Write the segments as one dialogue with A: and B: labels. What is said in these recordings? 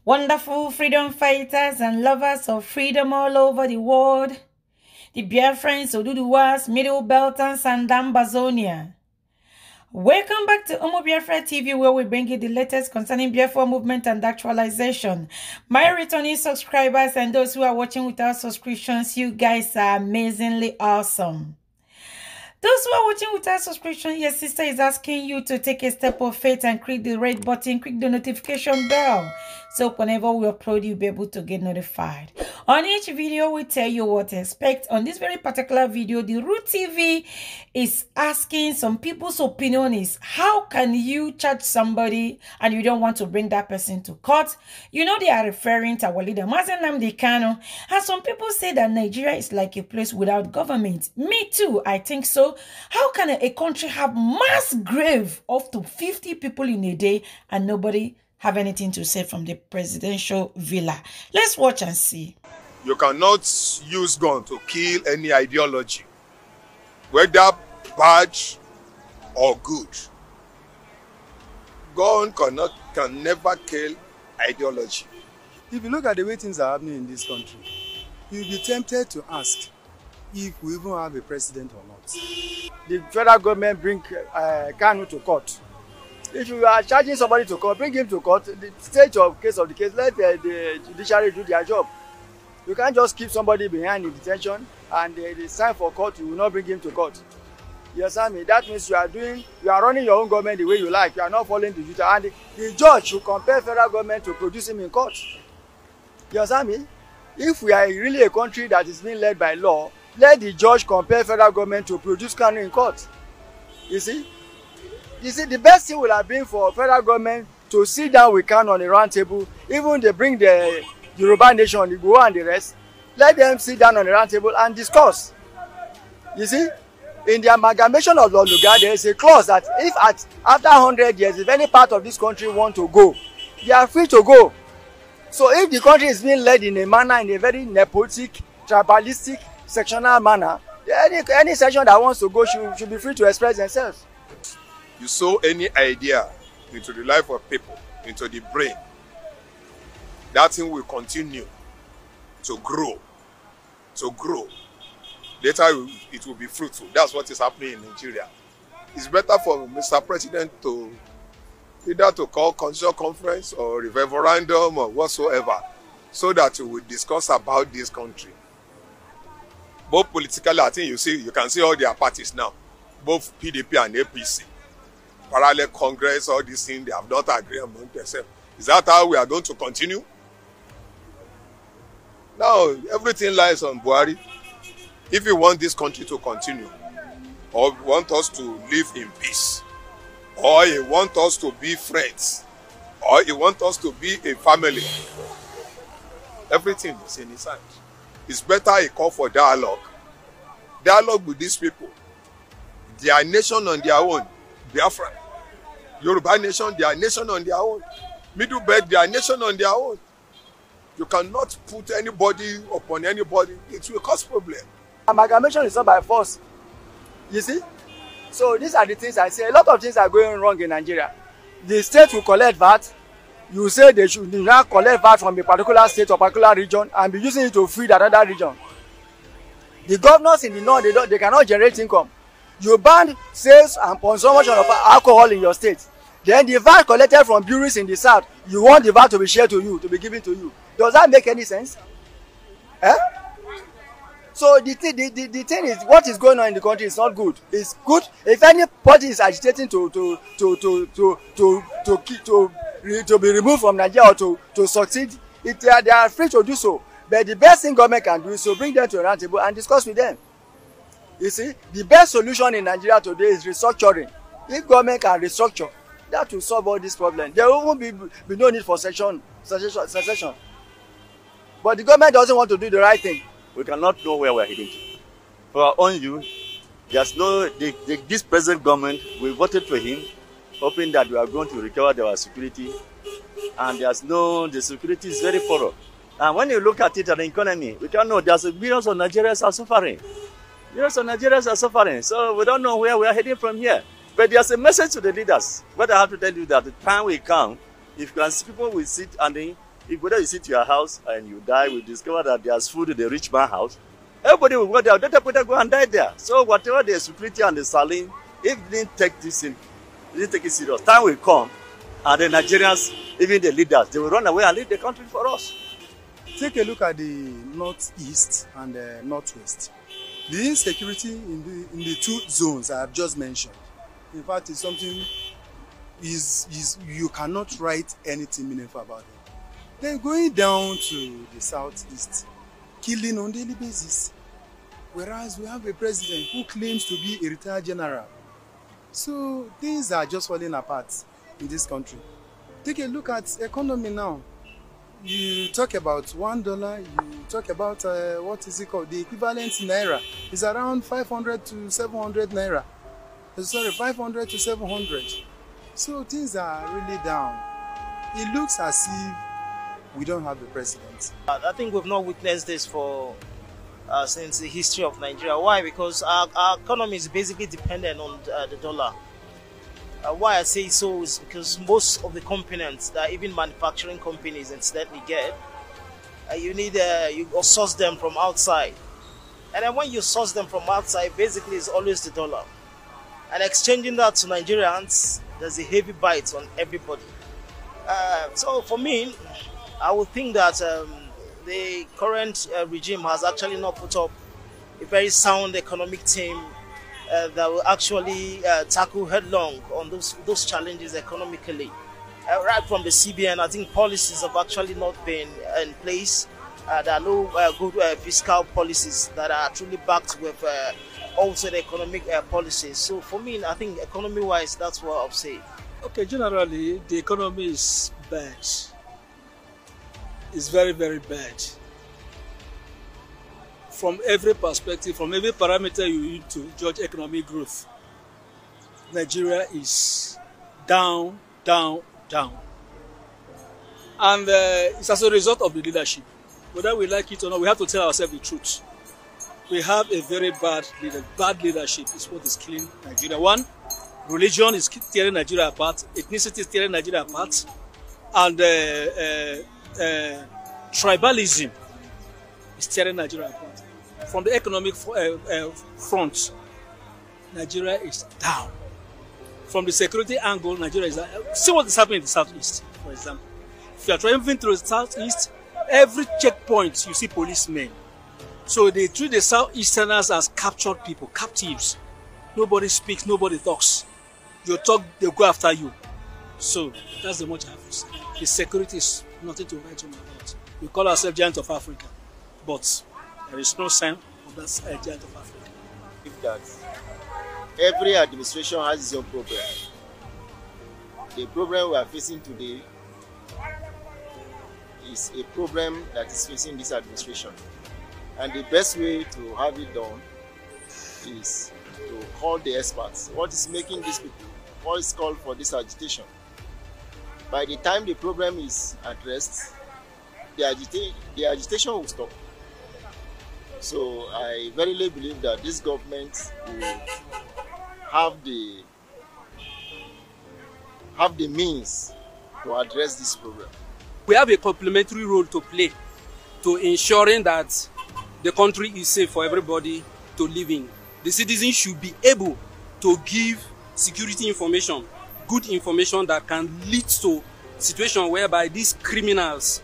A: Wonderful freedom fighters and lovers of freedom all over the world. The Biafrans, Oduduwas, Middle Beltans, and Ambazonia. Welcome back to Omo Biafra TV, where we bring you the latest concerning Biafra movement and actualization. My returning subscribers and those who are watching without subscriptions, you guys are amazingly awesome. Those who are watching without subscription, your sister is asking you to take a step of faith and click the red button, click the notification bell. So whenever we upload, you'll be able to get notified. On each video, we tell you what to expect. On this very particular video, the Root TV is asking some people's opinion is, how can you charge somebody and you don't want to bring that person to court? You know, they are referring to our leader, Nnamdi Kanu. And some people say that Nigeria is like a place without government. Me too, I think so. How can a country have mass grave up to 50 people in a day and nobody have anything to say from the presidential villa? Let's watch and see.
B: You cannot use gun to kill any ideology, whether bad or good. Gun can never kill ideology.
C: If you look at the way things are happening in this country, you'll be tempted to ask if we even have a president or not. The federal government bring Kanu to court. If you are charging somebody to court, bring him to court. The stage of case, let the judiciary do their job. You can't just keep somebody behind in detention and it's time for court, you will not bring him to court. You understand me? That means you are running your own government the way you like. You are not following the judiciary. And the judge should compel federal government to produce him in court. You understand me? If we are really a country that is being led by law, let the judge compel federal government to produce Kanu in court. You see, the best thing would have been for federal government to sit down with Kanu on a round table. Even they bring the Yoruba nation, the Igbo and the rest, let them sit down on a round table and discuss. You see, in the amalgamation of law, there is a clause that if after 100 years, if any part of this country want to go, they are free to go. So if the country is being led in a manner, in a very nepotic, tribalistic, sectional manner, any section that wants to go should be free to express themselves.
B: You sow any idea into the life of people, into the brain, that thing will continue to grow. Later it will be fruitful. That's what is happening in Nigeria. It's better for Mr. President to either to call constitutional conference or a referendum or whatsoever, so that we will discuss about this country. Both politically, I think you can see all their parties now, both PDP and APC, parallel Congress, all these things, they have not agreed among themselves. Is that how we are going to continue? Now, everything lies on Buhari. If you want this country to continue, or you want us to live in peace, or you want us to be friends, or you want us to be a family, everything is in his hand. It's better a call for dialogue. Dialogue with these people. Their nation on their own. Biafra. Yoruba nation, their nation on their own. Middle Belt, their nation on their own. You cannot put anybody upon anybody. It will cause problem.
C: Amalgamation is not by force. You see? So these are the things I say. A lot of things are going wrong in Nigeria. The state will collect VAT. You say they should now collect VAT from a particular state or particular region and be using it to feed another region. The governors in the north, they cannot generate income. You ban sales and consumption of alcohol in your state. Then the VAT collected from breweries in the south, you want the VAT to be shared to you, to be given to you. Does that make any sense? Eh? So the thing is, what is going on in the country is not good. It's good if any party is agitating to be removed from Nigeria or to succeed. They are free to do so. But the best thing government can do is to bring them to a round table and discuss with them. You see, the best solution in Nigeria today is restructuring. If government can restructure, that will solve all these problems. There won't be no need for secession. But the government doesn't want to do the right thing.
D: We cannot know where we are heading to. For our own youth, there's no, this present government, we voted for him, hoping that we are going to recover our security. And the security is very thorough. And when you look at it at the economy, we can know there's millions of Nigerians are suffering. Millions of Nigerians are suffering. So we don't know where we are heading from here. But there's a message to the leaders. What I have to tell you that the time will come, if people will sit and If whether you sit to your house and you die, we discover that there's food in the rich man's house, everybody will go there, let them go and die there. So whatever the security and the saline, if they didn't take this in, they didn't take it serious, time will come, and the Nigerians, even the leaders, they will run away and leave the country for us.
C: Take a look at the northeast and the northwest. The insecurity in the two zones I have just mentioned, in fact, is something you cannot write anything meaningful about it. Then going down to the southeast, killing on a daily basis, whereas we have a president who claims to be a retired general. So things are just falling apart in this country. Take a look at the economy now. You talk about $1, you talk about what is it called? The equivalent in naira is around 500 to 700 naira. Sorry, 500 to 700. So things are really down. It looks as if we don't have a president.
E: I think we've not witnessed this for since the history of Nigeria. Why? Because our economy is basically dependent on the dollar. Why I say so is because most of the components that even manufacturing companies incidentally get, you source them from outside. And then when you source them from outside, basically it's always the dollar. And exchanging that to Nigerians, there's a heavy bite on everybody. So for me, I would think that the current regime has actually not put up a very sound economic team that will actually tackle headlong on those challenges economically. Right from the CBN, I think policies have actually not been in place. There are no good fiscal policies that are truly backed with also the economic policies. So for me, I think economy-wise, that's what I'll say.
F: Okay, generally, the economy is bad. It's very, very bad. From every perspective, from every parameter you need to judge economic growth, Nigeria is down, down, down. And it's as a result of the leadership. Whether we like it or not, we have to tell ourselves the truth. We have a very bad leader. Bad leadership is what is killing Nigeria. One, religion is tearing Nigeria apart. Ethnicity is tearing Nigeria apart. And tribalism is tearing Nigeria apart. From the economic front, Nigeria is down. From the security angle, Nigeria is down. See what is happening in the southeast, for example. If you are driving through the southeast, every checkpoint you see policemen. So they treat the southeasterners as captured people, captives. Nobody speaks, nobody talks. You talk, they go after you. So that's the much I have to say. The security is nothing to write home about. We call ourselves giant of Africa, but there is no sign of that giant of Africa.
G: If that every administration has its own problem. The problem we are facing today is a problem that is facing this administration. And the best way to have it done is to call the experts. What is making these people? What is called for this agitation? By the time the problem is addressed, the agitation will stop. So I verily believe that this government will have the means to address this problem.
H: We have a complementary role to play to ensuring that the country is safe for everybody to live in. The citizens should be able to give security information, good information that can lead to situation whereby these criminals,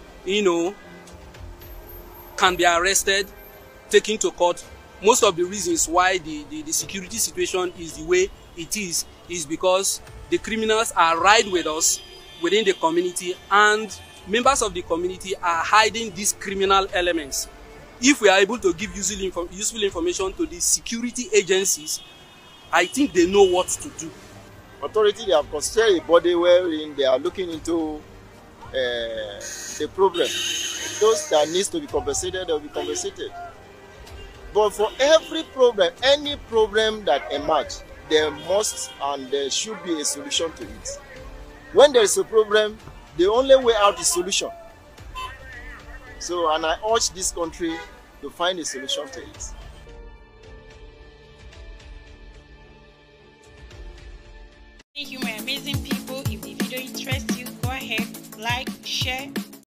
H: can be arrested, taken to court. Most of the reasons why the security situation is the way it is because the criminals are right with us within the community, and members of the community are hiding these criminal elements. If we are able to give useful information to the security agencies, I think they know what to do.
G: Authority, they have constituted a body wherein they are looking into the problem. Those that needs to be compensated, they will be compensated. But for every problem, any problem that emerges, there must and there should be a solution to it. When there is a problem, the only way out is solution. So, and I urge this country to find a solution to it.
A: Thank you, my amazing people. If the video interests you, go ahead, like, share,